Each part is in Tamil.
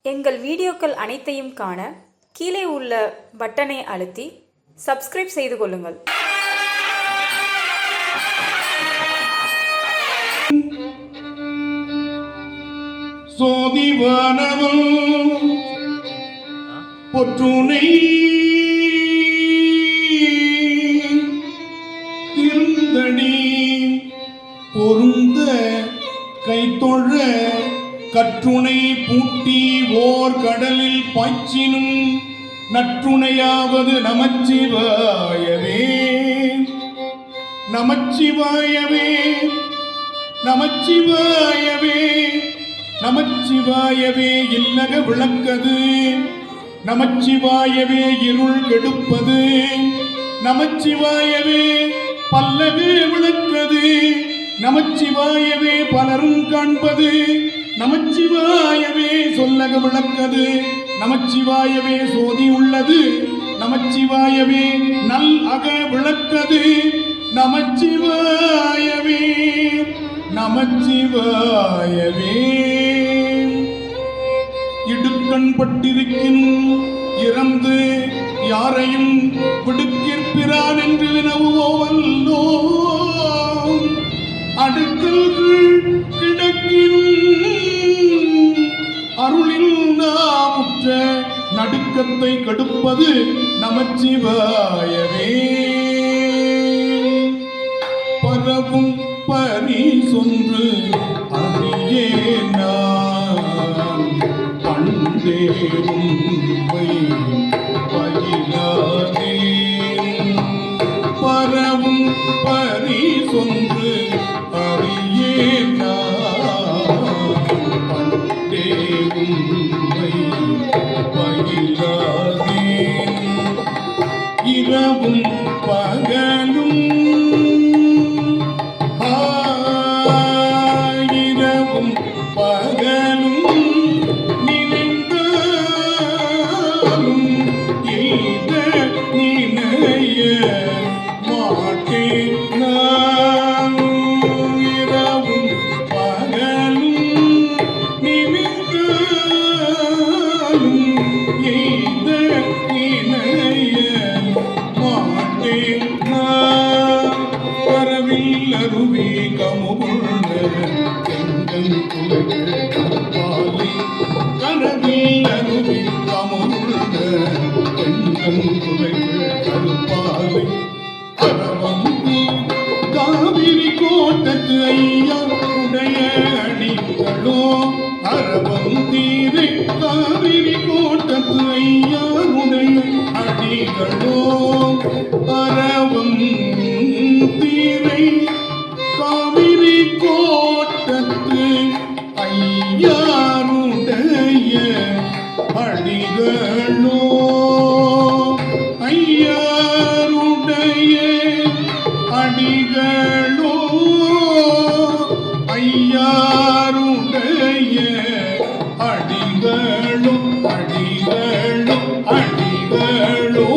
எங்கள் வீடியோக்கள் அனைத்தையும் காண கீழே உள்ள பட்டனை அழுத்தி சப்ஸ்கிரைப் செய்து கொள்ளுங்கள். சோதிவானவன் பொற்றுனை திருந்தடி பொருந்த கைத்தொழ கற்றுணை பூட்டி ஓர் கடலில் பாய்ச்சினும் நற்றுணையாவது நமச்சிவாயவே நமச்சிவாயவே நமச்சிவாயவே நமச்சிவாயவே இல்லக விளக்கது நமச்சிவாயவே இருள் கெடுப்பது நமச்சிவாயவே பல்லகு விளக்கது நமச்சிவாயவே பலரும் காண்பது நமச்சிவாயவே சொல்லக விளக்கது நமச்சிவாயவே சோதி உள்ளது நமச்சிவாயவே நல் அக விளக்கது நமச்சிவாயவே நமச்சிவாயவே இடுக்கண் பட்டிருக்கின் இறந்து யாரையும் விடுக்கிற்பிறான் என்று வினவுவோவல்லோ அடுக்கல்கள் கிடக்கினும் அருளில் நாமுற்ற நடுக்கத்தை கடுப்பது நமச்சிவாயவே பரவும் பரிசொன்று அறியே நான் பண்டேரும் பயிலாதே பரவும் பரிசொன்று அறியே நான் பண்டேரும் பயிலாதே இரவும் பகலும் காவிரி கோட்டத்து ஐயா உடைய அடிகளோ அரவம் தீரை காவிரி கோட்டத்து ஐயா உடைய அடிகளோ அரவம் தீரை காவிரி கோட்டத்து ஐயாருடைய அடிகளோ ஐயாருடைய அடிகளோ ஐயாருடைய அடிகளோ அடிகளோ அடிகளோ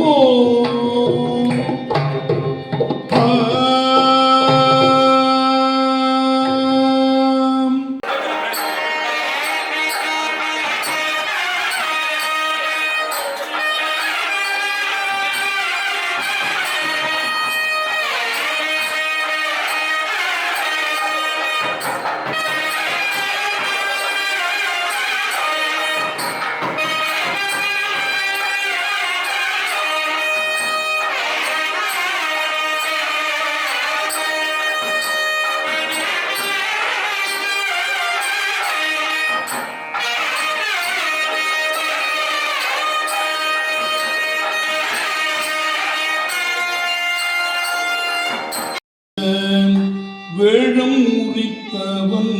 வேழம் உரித்தவன்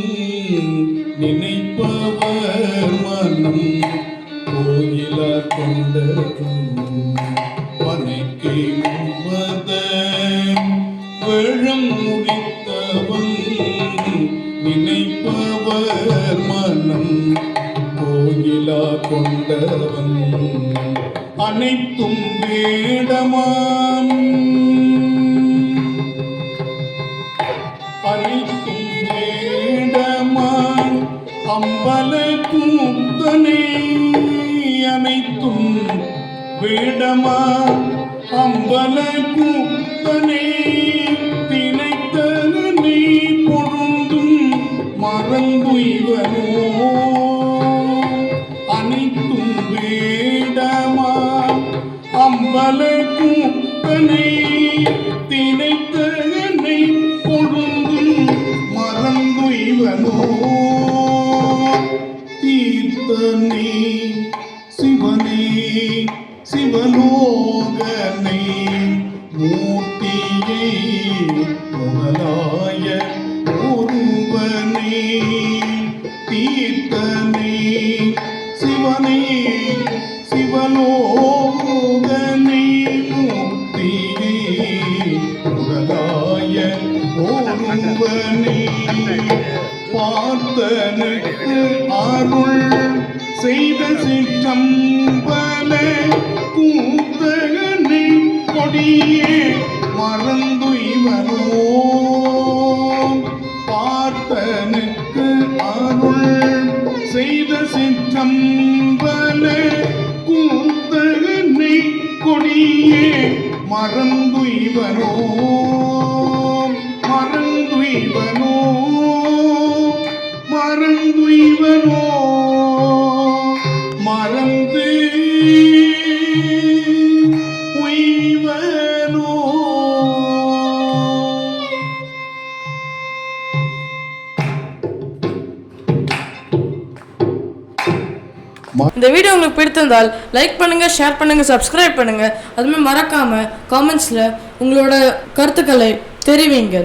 நினைப்பவர் மனம் கோயில கொண்டதும் பனைக்கே உண்மத வேழம் உரித்தவன் நினைப்பவர் மனம் கோயிலா கொண்டவன் அனைத்தும் வேடமாம் அனைத்தும் வேடமான் அம்பல கூத்தனை வேடமா அம்பல கூத்தனே திணைத்தனே பொருந்தும் மறந்துய்வனோ அனைத்தும் வேடமா அம்பல கூத்தனை திணைத்தனை பொருந்தும் மறந்துய்வனோ தீர்த்தனே சிவனே சிவலோகனை மூர்த்தியை முதலாய ஒருவனே தீர்த்தனே சிவனே சிவலோகனை மூர்த்தியை முதலாய ஒருவனே பார்த்தனுக்கு அருள் செய்த சிற்றம்பல கூத்தனை கொடியே மறந்துய்வனோ பார்த்தனுக்கு அருள் செய்த சிற்றம்பல கூத்தனை கொடியே மறந்துய்வனோ மறந்துய்வனோ மறந்துய்வனோ மறந்து உய்வனோ. இந்த வீடியோ உங்களுக்கு பிடித்திருந்தால் லைக் பண்ணுங்க, ஷேர் பண்ணுங்க, சப்ஸ்கிரைப் பண்ணுங்க. அதுமே மறக்காம காமெண்ட்ஸ்ல உங்களோட கருத்துக்களை தெரிவிங்க.